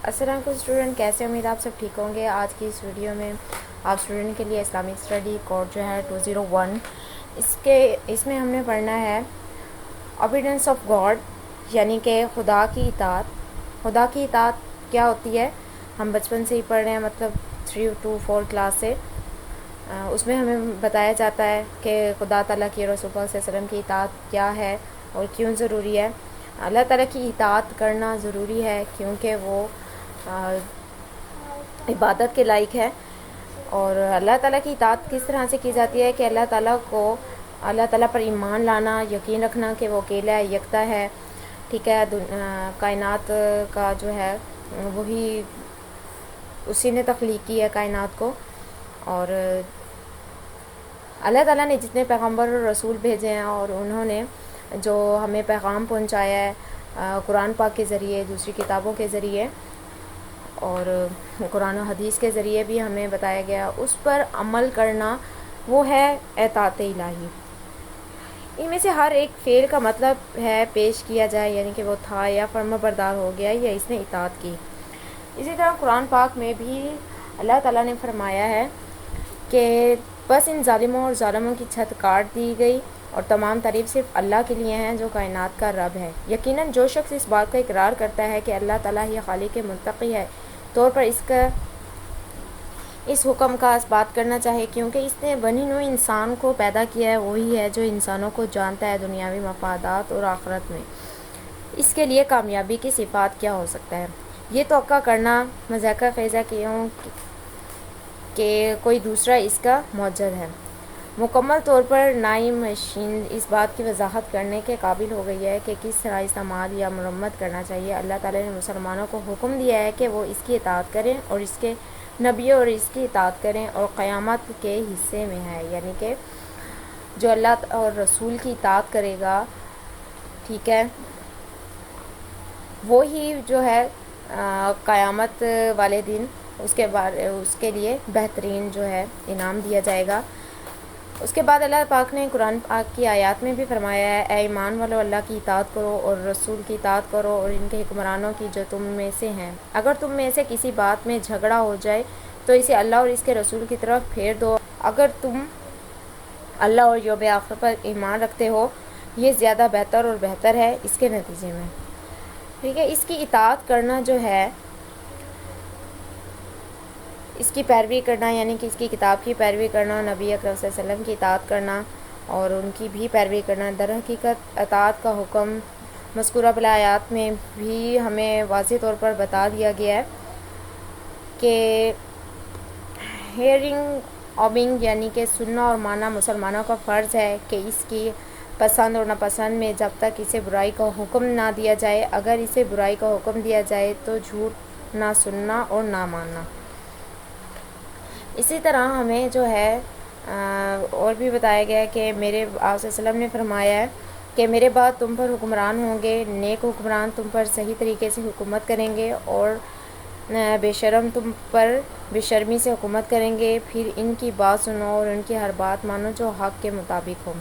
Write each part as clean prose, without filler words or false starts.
السلام علیکم اسٹوڈنٹ، کیسے؟ امید آپ سب ٹھیک ہوں گے۔ آج کی اس ویڈیو میں آپ اسٹوڈنٹ کے لیے اسلامک اسٹڈی کوڈ جو ہے 201 اس میں ہم نے پڑھنا ہے اوبیڈینس آف گاڈ، یعنی کہ خدا کی اطاعت۔ خدا کی اطاعت کیا ہوتی ہے؟ ہم بچپن سے ہی پڑھ رہے ہیں، مطلب 3 to 4 کلاس سے۔ اس میں ہمیں بتایا جاتا ہے کہ خدا تعالیٰ کی رسول اللہ صلی اللہ علیہ وسلم کی اطاعت کیا ہے اور کیوں ضروری ہے۔ اللہ تعالیٰ کی اطاعت کرنا ضروری ہے کیونکہ وہ عبادت کے لائق ہے۔ اور اللہ تعالیٰ کی اطاعت کس طرح سے کی جاتی ہے کہ اللہ تعالیٰ پر ایمان لانا، یقین رکھنا کہ وہ اکیلا ہے، یکتا ہے، ٹھیک ہے، کائنات کا جو ہے وہی اسی نے تخلیق کی ہے کائنات کو۔ اور اللہ تعالیٰ نے جتنے پیغمبر اور رسول بھیجے ہیں اور انہوں نے جو ہمیں پیغام پہنچایا ہے قرآن پاک کے ذریعے، دوسری کتابوں کے ذریعے اور قرآن و حدیث کے ذریعے بھی ہمیں بتایا گیا، اس پر عمل کرنا وہ ہے اطاعت الہی۔ ان میں سے ہر ایک فعل کا مطلب ہے پیش کیا جائے، یعنی کہ وہ تھا یا فرما بردار ہو گیا یا اس نے اطاعت کی۔ اسی طرح قرآن پاک میں بھی اللہ تعالیٰ نے فرمایا ہے کہ بس ان ظالموں اور ظالموں کی چھت کاٹ دی گئی اور تمام تعریف صرف اللہ کے لیے ہیں جو کائنات کا رب ہے۔ یقیناً جو شخص اس بات کا اقرار کرتا ہے کہ اللہ تعالیٰ ہی خالق منطقی ہے، طور پر اس حکم کا اثبات کرنا چاہے، کیونکہ اس نے بنی نوع انسان کو پیدا کیا ہے، وہی ہے جو انسانوں کو جانتا ہے دنیاوی مفادات اور آخرت میں اس کے لیے کامیابی کی صفات کیا ہو سکتا ہے۔ یہ توقع کرنا مذاکرہ خیز ہے کہ کوئی دوسرا اس کا موجد ہے۔ مکمل طور پر نئی مشین اس بات کی وضاحت کرنے کے قابل ہو گئی ہے کہ کس طرح استعمال یا مرمت کرنا چاہیے۔ اللہ تعالیٰ نے مسلمانوں کو حکم دیا ہے کہ وہ اس کی اطاعت کریں اور اس کے نبیوں اور اس کی اطاعت کریں، اور قیامت کے حصے میں ہے، یعنی کہ جو اللہ اور رسول کی اطاعت کرے گا، ٹھیک ہے، وہی جو ہے قیامت والے دن اس کے لیے بہترین جو ہے انعام دیا جائے گا۔ اس کے بعد اللہ پاک نے قرآن پاک کی آیات میں بھی فرمایا ہے، اے ایمان والو، اللہ کی اطاعت کرو اور رسول کی اطاعت کرو اور ان کے حکمرانوں کی جو تم میں سے ہیں۔ اگر تم میں سے کسی بات میں جھگڑا ہو جائے تو اسے اللہ اور اس کے رسول کی طرف پھیر دو۔ اگر تم اللہ اور یوم آخر پر ایمان رکھتے ہو، یہ زیادہ بہتر اور بہتر ہے اس کے نتیجے میں، ٹھیک ہے۔ اس کی اطاعت کرنا جو ہے، اس کی پیروی کرنا، یعنی کہ اس کی کتاب کی پیروی کرنا، نبی اکرم صلی اللہ علیہ وسلم کی اطاعت کرنا اور ان کی بھی پیروی کرنا، در حقیقت اطاعت کا حکم مذکورہ بالآیات میں بھی ہمیں واضح طور پر بتا دیا گیا ہے کہ ہیئرنگ اوبنگ، یعنی کہ سننا اور ماننا مسلمانوں کا فرض ہے کہ اس کی پسند اور ناپسند میں جب تک اسے برائی کا حکم نہ دیا جائے، اگر اسے برائی کا حکم دیا جائے تو جھوٹ نہ سننا اور نہ ماننا۔ اسی طرح ہمیں جو ہے اور بھی بتایا گیا ہے کہ آپ صلی اللہ علیہ وسلم نے فرمایا ہے کہ میرے بعد تم پر حکمران ہوں گے، نیک حکمران تم پر صحیح طریقے سے حکومت کریں گے اور بے شرم تم پر بے شرمی سے حکومت کریں گے، پھر ان کی بات سنو اور ان کی ہر بات مانو جو حق کے مطابق ہو۔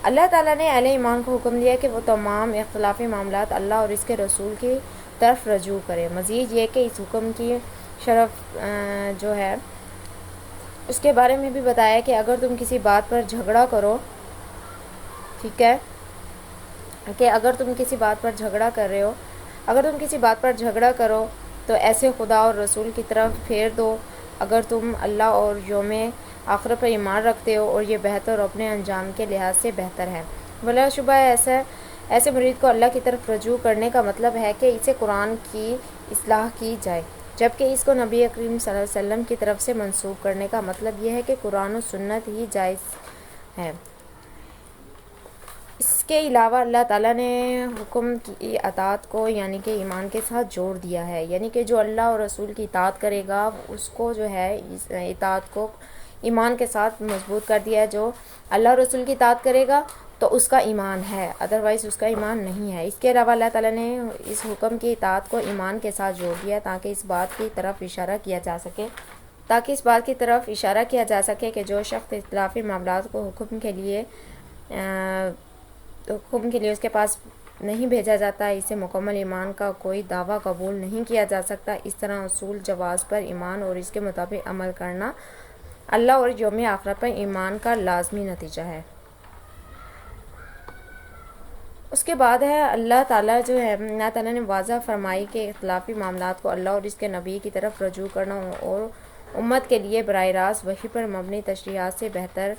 اللہ تعالیٰ نے اہل ایمان کو حکم دیا کہ وہ تمام اختلافی معاملات اللہ اور اس کے رسول کی طرف رجوع کریں۔ مزید یہ کہ اس حکم کی شرف جو ہے اس کے بارے میں بھی بتایا کہ اگر تم کسی بات پر جھگڑا کرو، ٹھیک ہے، کہ اگر تم کسی بات پر جھگڑا کرو تو ایسے خدا اور رسول کی طرف پھیر دو اگر تم اللہ اور یوم آخر پر ایمان رکھتے ہو، اور یہ بہتر اور اپنے انجام کے لحاظ سے بہتر ہے۔ بلا شبہ ایسے مرید کو اللہ کی طرف رجوع کرنے کا مطلب ہے کہ اسے قرآن کی اصلاح کی جائے، جبکہ اس کو نبی کریم صلی اللہ علیہ وسلم کی طرف سے منسوب کرنے کا مطلب یہ ہے کہ قرآن و سنت ہی جائز ہے۔ اس کے علاوہ اللہ تعالیٰ نے حکم کی اطاعت کو یعنی کہ ایمان کے ساتھ جوڑ دیا ہے، یعنی کہ جو اللہ اور رسول کی اطاعت کرے گا اس کو جو ہے اس اطاعت کو ایمان کے ساتھ مضبوط کر دیا ہے۔ جو اللہ اور رسول کی اطاعت کرے گا تو اس کا ایمان ہے، ادروائز اس کا ایمان نہیں ہے۔ اس کے علاوہ اللہ تعالیٰ نے اس حکم کی اطاعت کو ایمان کے ساتھ جوڑ دیا تاکہ اس بات کی طرف اشارہ کیا جا سکے کہ جو شخص اختلافی معاملات کو حکم کے لیے اس کے پاس نہیں بھیجا جاتا، اسے مکمل ایمان کا کوئی دعویٰ قبول نہیں کیا جا سکتا۔ اس طرح اصول جواز پر ایمان اور اس کے مطابق عمل کرنا اللہ اور یوم آخرت پر ایمان کا لازمی نتیجہ ہے۔ اس کے بعد ہے اللہ تعالیٰ اللہ تعالیٰ نے واضح فرمائی کہ اختلافی معاملات کو اللہ اور اس کے نبی کی طرف رجوع کرنا اور امت کے لیے براہ راست وحی پر مبنی تشریحات سے بہتر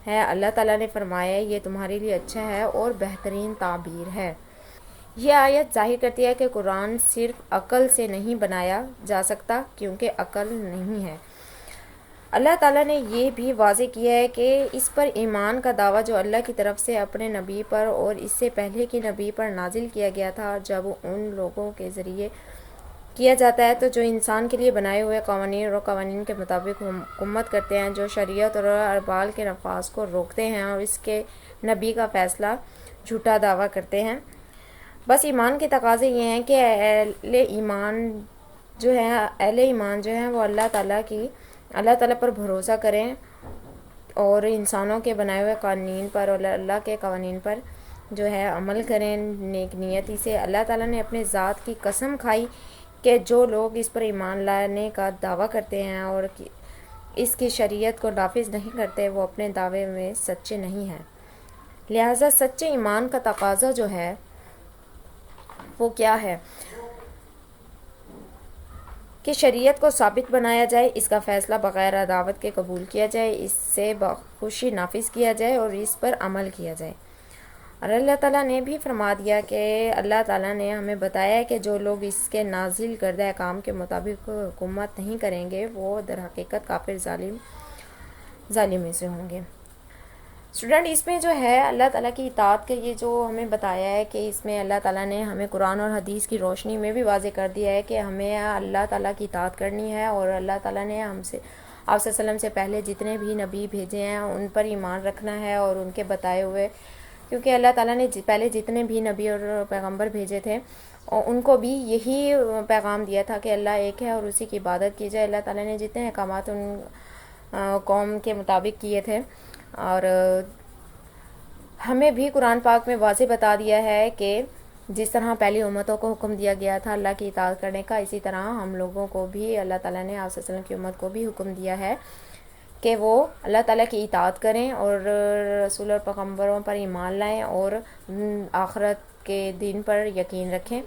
ہے۔ اللہ تعالیٰ نے فرمایا یہ تمہارے لیے اچھا ہے اور بہترین تعبیر ہے۔ یہ آیت ظاہر کرتی ہے کہ قرآن صرف عقل سے نہیں بنایا جا سکتا کیونکہ عقل نہیں ہے۔ اللہ تعالیٰ نے یہ بھی واضح کیا ہے کہ اس پر ایمان کا دعویٰ جو اللہ کی طرف سے اپنے نبی پر اور اس سے پہلے کی نبی پر نازل کیا گیا تھا، جب ان لوگوں کے ذریعے کیا جاتا ہے تو جو انسان کے لیے بنائے ہوئے قوانین اور قوانین کے مطابق حکومت کرتے ہیں، جو شریعت اور اعمال کے نفاذ کو روکتے ہیں اور اس کے نبی کا فیصلہ جھوٹا دعویٰ کرتے ہیں۔ بس ایمان کے تقاضے یہ ہیں کہ اہل ایمان جو ہیں وہ اللہ تعالیٰ پر بھروسہ کریں اور انسانوں کے بنائے ہوئے قوانین پر اور اللہ کے قوانین پر عمل کریں نیک نیتی سے۔ اللہ تعالیٰ نے اپنے ذات کی قسم کھائی کہ جو لوگ اس پر ایمان لانے کا دعویٰ کرتے ہیں اور اس کی شریعت کو نافذ نہیں کرتے، وہ اپنے دعوے میں سچے نہیں ہیں۔ لہٰذا سچے ایمان کا تقاضا جو ہے وہ کیا ہے کہ شریعت کو ثابت بنایا جائے، اس کا فیصلہ بغیر عداوت کے قبول کیا جائے، اس سے بخوشی نافذ کیا جائے اور اس پر عمل کیا جائے۔ اور اللہ تعالیٰ نے بھی فرما دیا کہ اللہ تعالیٰ نے ہمیں بتایا ہے کہ جو لوگ اس کے نازل کردہ احکام کے مطابق حکومت نہیں کریں گے وہ در حقیقت کافر ظالم میں سے ہوں گے۔ اسٹوڈنٹ، اس میں اللہ تعالیٰ کی اطاعت کے یہ جو ہمیں بتایا ہے کہ اس میں اللہ تعالیٰ نے ہمیں قرآن اور حدیث کی روشنی میں بھی واضح کر دیا ہے کہ ہمیں اللہ تعالیٰ کی اطاعت کرنی ہے، اور اللہ تعالیٰ نے ہم سے آپ صلی اللہ علیہ وسلم سے پہلے جتنے بھی نبی بھیجے ہیں ان پر ایمان رکھنا ہے اور ان کے بتائے ہوئے، کیونکہ اللہ تعالیٰ نے پہلے جتنے بھی نبی اور پیغمبر بھیجے تھے اور ان کو بھی یہی پیغام دیا تھا کہ اللہ ایک ہے اور اسی کی عبادت کی جائے۔ اللہ تعالیٰ نے جتنے احکامات ان قوم کے مطابق کیے تھے، اور ہمیں بھی قرآن پاک میں واضح بتا دیا ہے کہ جس طرح پہلی امتوں کو حکم دیا گیا تھا اللہ کی اطاعت کرنے کا، اسی طرح ہم لوگوں کو بھی اللہ تعالیٰ نے آپ صلی اللہ علیہ وسلم کی امت کو بھی حکم دیا ہے کہ وہ اللہ تعالیٰ کی اطاعت کریں اور رسول اور پیغمبروں پر ایمان لائیں اور آخرت کے دن پر یقین رکھیں،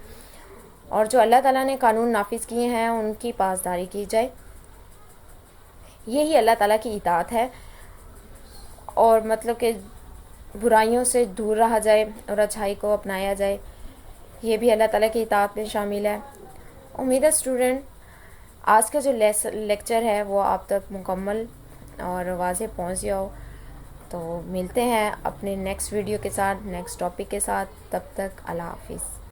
اور جو اللہ تعالیٰ نے قانون نافذ کیے ہیں ان کی پاسداری کی جائے۔ یہی اللہ تعالیٰ کی اطاعت ہے، اور مطلب کہ برائیوں سے دور رہا جائے اور اچھائی کو اپنایا جائے، یہ بھی اللہ تعالیٰ کی اطاعت میں شامل ہے۔ امید ہے اسٹوڈنٹ آج کا جو لیکچر ہے وہ آپ تک مکمل اور واضح پہنچ گیا ہو۔ تو ملتے ہیں اپنے نیکسٹ ویڈیو کے ساتھ، نیکسٹ ٹاپک کے ساتھ، تب تک اللہ حافظ۔